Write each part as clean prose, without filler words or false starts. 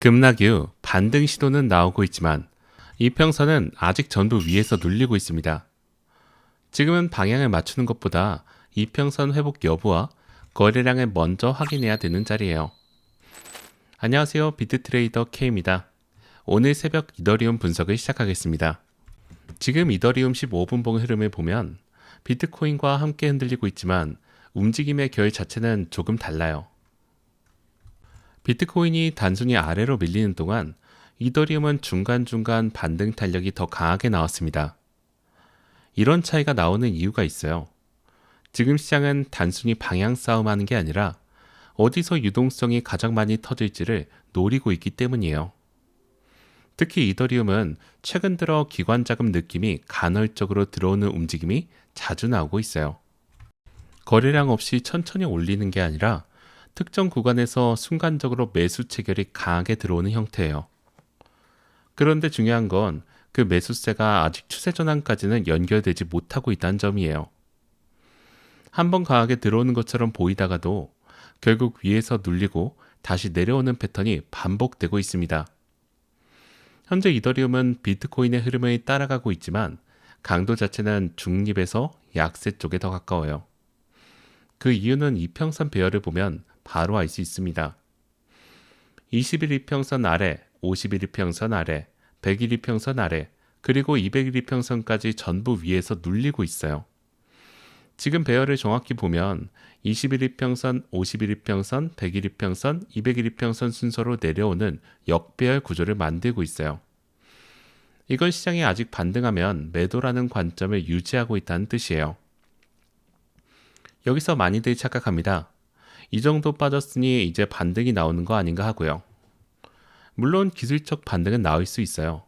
급락 이후 반등 시도는 나오고 있지만 이평선은 아직 전부 위에서 눌리고 있습니다. 지금은 방향을 맞추는 것보다 이평선 회복 여부와 거래량을 먼저 확인해야 되는 자리예요. 안녕하세요. 비트트레이더 K입니다. 오늘 새벽 이더리움 분석을 시작하겠습니다. 지금 이더리움 15분봉 흐름을 보면 비트코인과 함께 흔들리고 있지만 움직임의 결 자체는 조금 달라요. 비트코인이 단순히 아래로 밀리는 동안 이더리움은 중간중간 반등 탄력이 더 강하게 나왔습니다. 이런 차이가 나오는 이유가 있어요. 지금 시장은 단순히 방향 싸움하는 게 아니라 어디서 유동성이 가장 많이 터질지를 노리고 있기 때문이에요. 특히 이더리움은 최근 들어 기관 자금 느낌이 간헐적으로 들어오는 움직임이 자주 나오고 있어요. 거래량 없이 천천히 올리는 게 아니라 특정 구간에서 순간적으로 매수 체결이 강하게 들어오는 형태예요. 그런데 중요한 건 그 매수세가 아직 추세 전환까지는 연결되지 못하고 있다는 점이에요. 한번 강하게 들어오는 것처럼 보이다가도 결국 위에서 눌리고 다시 내려오는 패턴이 반복되고 있습니다. 현재 이더리움은 비트코인의 흐름을 따라가고 있지만 강도 자체는 중립에서 약세 쪽에 더 가까워요. 그 이유는 이평선 배열을 보면 바로 알 수 있습니다. 20일 이평선 아래, 50일 이평선 아래, 100일 이평선 아래, 그리고 200일 이평선까지 전부 위에서 눌리고 있어요. 지금 배열을 정확히 보면 20일 이평선, 50일 이평선, 100일 이평선, 200일 이평선 순서로 내려오는 역배열 구조를 만들고 있어요. 이건 시장이 아직 반등하면 매도라는 관점을 유지하고 있다는 뜻이에요. 여기서 많이들 착각합니다. 이 정도 빠졌으니 이제 반등이 나오는 거 아닌가 하고요. 물론 기술적 반등은 나올 수 있어요.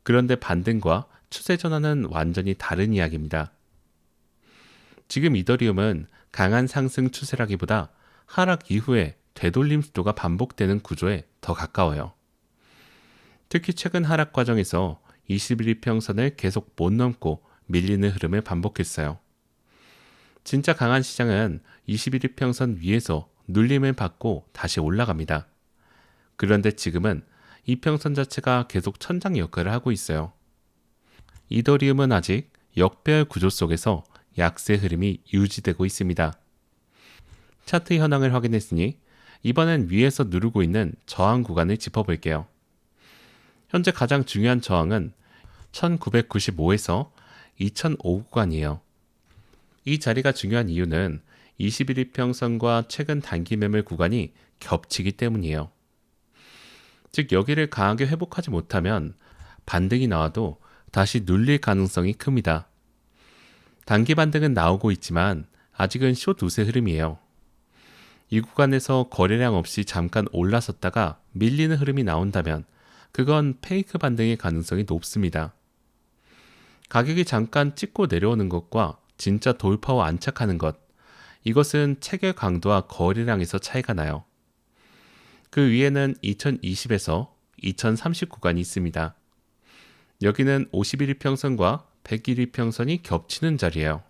그런데 반등과 추세 전환은 완전히 다른 이야기입니다. 지금 이더리움은 강한 상승 추세라기보다 하락 이후에 되돌림 수도가 반복되는 구조에 더 가까워요. 특히 최근 하락 과정에서 21일 이평선을 계속 못 넘고 밀리는 흐름을 반복했어요. 진짜 강한 시장은 21일 이평선 위에서 눌림을 받고 다시 올라갑니다. 그런데 지금은 이평선 자체가 계속 천장 역할을 하고 있어요. 이더리움은 아직 역배열 구조 속에서 약세 흐름이 유지되고 있습니다. 차트 현황을 확인했으니 이번엔 위에서 누르고 있는 저항 구간을 짚어볼게요. 현재 가장 중요한 저항은 1995에서 2005 구간이에요. 이 자리가 중요한 이유는 21일 이평선과 최근 단기 매물 구간이 겹치기 때문이에요. 즉 여기를 강하게 회복하지 못하면 반등이 나와도 다시 눌릴 가능성이 큽니다. 단기 반등은 나오고 있지만 아직은 숏 우세 흐름이에요. 이 구간에서 거래량 없이 잠깐 올라섰다가 밀리는 흐름이 나온다면 그건 페이크 반등의 가능성이 높습니다. 가격이 잠깐 찍고 내려오는 것과 진짜 돌파와 안착하는 것, 이것은 체결 강도와 거래량에서 차이가 나요. 그 위에는 2020에서 2030 구간이 있습니다. 여기는 50일 이평선과 100일 이평선이 겹치는 자리예요.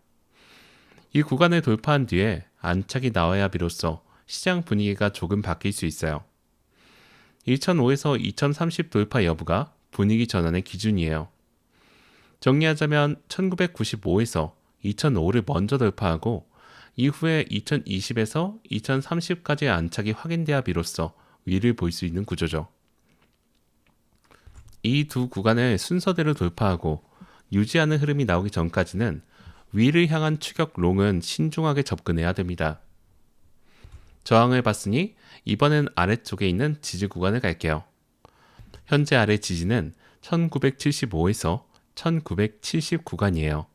이 구간을 돌파한 뒤에 안착이 나와야 비로소 시장 분위기가 조금 바뀔 수 있어요. 2005에서 2030 돌파 여부가 분위기 전환의 기준이에요. 정리하자면 1995에서 2005를 먼저 돌파하고 이후에 2020에서 2030까지의 안착이 확인돼야 비로소 위를 볼 수 있는 구조죠. 이 두 구간을 순서대로 돌파하고 유지하는 흐름이 나오기 전까지는 위를 향한 추격 롱은 신중하게 접근해야 됩니다. 저항을 봤으니 이번엔 아래쪽에 있는 지지 구간을 갈게요. 현재 아래 지지는 1975에서 1970 구간이에요.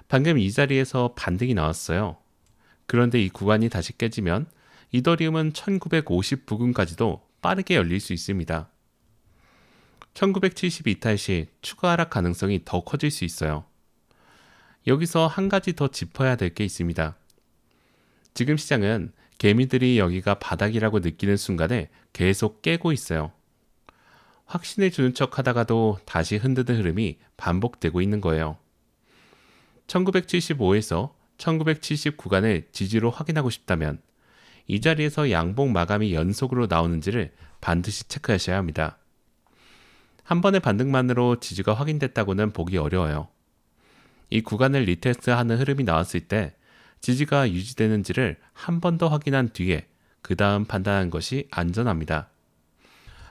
방금 이 자리에서 반등이 나왔어요. 그런데 이 구간이 다시 깨지면 이더리움은 1950 부근까지도 빠르게 열릴 수 있습니다. 1970 이탈 시 추가 하락 가능성이 더 커질 수 있어요. 여기서 한 가지 더 짚어야 될 게 있습니다. 지금 시장은 개미들이 여기가 바닥이라고 느끼는 순간에 계속 깨고 있어요. 확신을 주는 척 하다가도 다시 흔드는 흐름이 반복되고 있는 거예요. 1975에서 1970 구간을 지지로 확인하고 싶다면 이 자리에서 양봉 마감이 연속으로 나오는지를 반드시 체크하셔야 합니다. 한 번의 반등만으로 지지가 확인됐다고는 보기 어려워요. 이 구간을 리테스트하는 흐름이 나왔을 때 지지가 유지되는지를 한 번 더 확인한 뒤에 그 다음 판단하는 것이 안전합니다.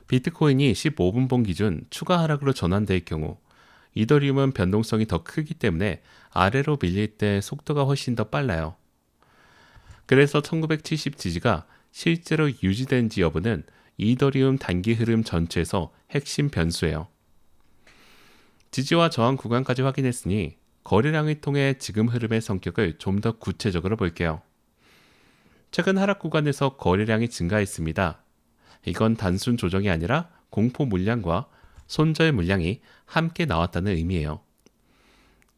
비트코인이 15분봉 기준 추가 하락으로 전환될 경우 이더리움은 변동성이 더 크기 때문에 아래로 밀릴 때 속도가 훨씬 더 빨라요. 그래서 1970 지지가 실제로 유지되는지 여부는 이더리움 단기 흐름 전체에서 핵심 변수예요. 지지와 저항 구간까지 확인했으니 거래량을 통해 지금 흐름의 성격을 좀 더 구체적으로 볼게요. 최근 하락 구간에서 거래량이 증가했습니다. 이건 단순 조정이 아니라 공포 물량과 손절 물량이 함께 나왔다는 의미예요.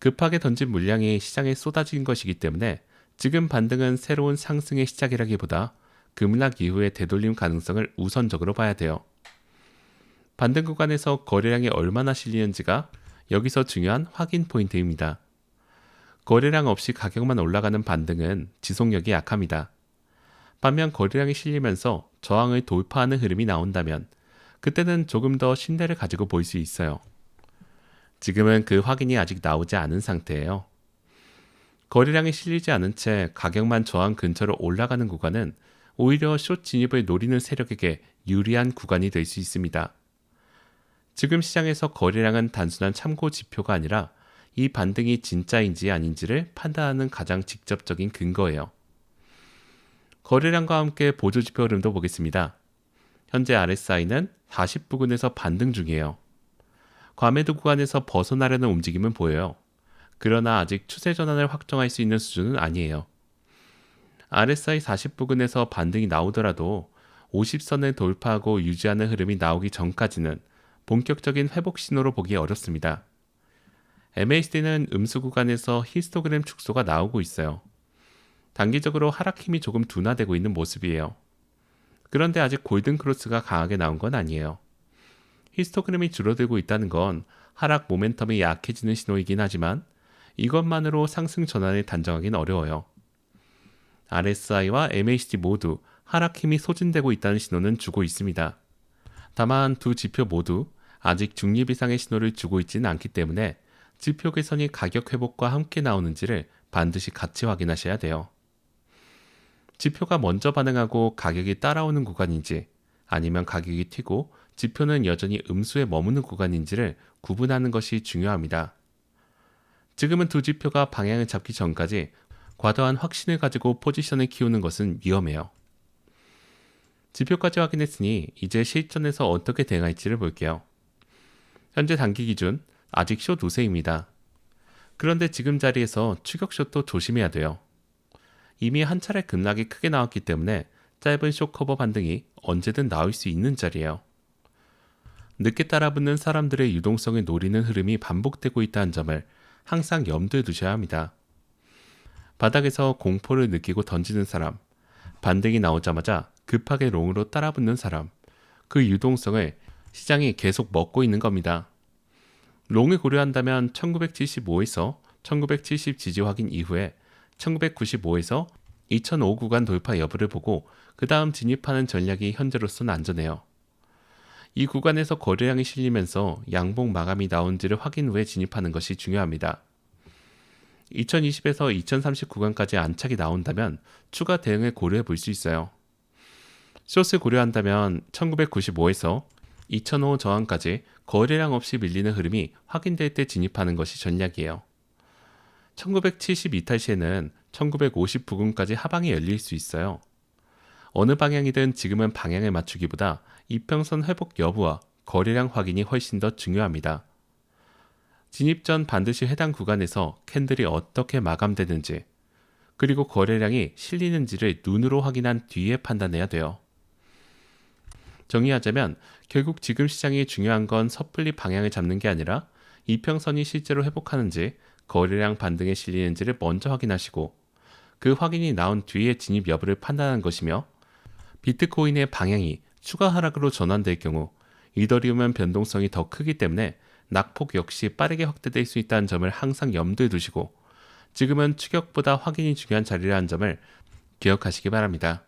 급하게 던진 물량이 시장에 쏟아진 것이기 때문에 지금 반등은 새로운 상승의 시작이라기보다 급락 이후의 되돌림 가능성을 우선적으로 봐야 돼요. 반등 구간에서 거래량이 얼마나 실리는지가 여기서 중요한 확인 포인트입니다. 거래량 없이 가격만 올라가는 반등은 지속력이 약합니다. 반면 거래량이 실리면서 저항을 돌파하는 흐름이 나온다면 그때는 조금 더 신뢰를 가지고 볼 수 있어요. 지금은 그 확인이 아직 나오지 않은 상태예요. 거래량이 실리지 않은 채 가격만 저항 근처로 올라가는 구간은 오히려 숏 진입을 노리는 세력에게 유리한 구간이 될 수 있습니다. 지금 시장에서 거래량은 단순한 참고 지표가 아니라 이 반등이 진짜인지 아닌지를 판단하는 가장 직접적인 근거예요. 거래량과 함께 보조지표 흐름도 보겠습니다. 현재 RSI는 40 부근에서 반등 중이에요. 과매도 구간에서 벗어나려는 움직임은 보여요. 그러나 아직 추세 전환을 확정할 수 있는 수준은 아니에요. RSI 40 부근에서 반등이 나오더라도 50선을 돌파하고 유지하는 흐름이 나오기 전까지는 본격적인 회복 신호로 보기 어렵습니다. MACD는 음수 구간에서 히스토그램 축소가 나오고 있어요. 단기적으로 하락 힘이 조금 둔화되고 있는 모습이에요. 그런데 아직 골든 크로스가 강하게 나온 건 아니에요. 히스토그램이 줄어들고 있다는 건 하락 모멘텀이 약해지는 신호이긴 하지만 이것만으로 상승 전환을 단정하기는 어려워요. RSI와 MACD 모두 하락 힘이 소진되고 있다는 신호는 주고 있습니다. 다만 두 지표 모두 아직 중립 이상의 신호를 주고 있지는 않기 때문에 지표 개선이 가격 회복과 함께 나오는지를 반드시 같이 확인하셔야 돼요. 지표가 먼저 반응하고 가격이 따라오는 구간인지 아니면 가격이 튀고 지표는 여전히 음수에 머무는 구간인지를 구분하는 것이 중요합니다. 지금은 두 지표가 방향을 잡기 전까지 과도한 확신을 가지고 포지션을 키우는 것은 위험해요. 지표까지 확인했으니 이제 실전에서 어떻게 대응할지를 볼게요. 현재 단기 기준 아직 숏 우세입니다. 그런데 지금 자리에서 추격숏도 조심해야 돼요. 이미 한 차례 급락이 크게 나왔기 때문에 짧은 숏 커버 반등이 언제든 나올 수 있는 자리예요. 늦게 따라붙는 사람들의 유동성을 노리는 흐름이 반복되고 있다는 점을 항상 염두에 두셔야 합니다. 바닥에서 공포를 느끼고 던지는 사람, 반등이 나오자마자 급하게 롱으로 따라붙는 사람, 그 유동성을 시장이 계속 먹고 있는 겁니다. 롱을 고려한다면 1975에서 1970 지지 확인 이후에 1995에서 2005 구간 돌파 여부를 보고 그 다음 진입하는 전략이 현재로서는 안전해요. 이 구간에서 거래량이 실리면서 양봉 마감이 나온지를 확인 후에 진입하는 것이 중요합니다. 2020에서 2030 구간까지 안착이 나온다면 추가 대응을 고려해 볼 수 있어요. 숏을 고려한다면 1995에서 2005 저항까지 거래량 없이 밀리는 흐름이 확인될 때 진입하는 것이 전략이에요. 1970 이탈 시에는 1950 부근까지 하방이 열릴 수 있어요. 어느 방향이든 지금은 방향을 맞추기보다 이평선 회복 여부와 거래량 확인이 훨씬 더 중요합니다. 진입 전 반드시 해당 구간에서 캔들이 어떻게 마감되는지 그리고 거래량이 실리는지를 눈으로 확인한 뒤에 판단해야 돼요. 정리하자면 결국 지금 시장이 중요한 건 섣불리 방향을 잡는 게 아니라 이평선이 실제로 회복하는지 거래량 반등에 실리는지를 먼저 확인하시고 그 확인이 나온 뒤에 진입 여부를 판단하는 것이며 비트코인의 방향이 추가 하락으로 전환될 경우 이더리움은 변동성이 더 크기 때문에 낙폭 역시 빠르게 확대될 수 있다는 점을 항상 염두에 두시고 지금은 추격보다 확인이 중요한 자리라는 점을 기억하시기 바랍니다.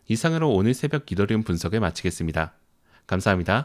이상으로 오늘 새벽 이더리움 분석을 마치겠습니다. 감사합니다.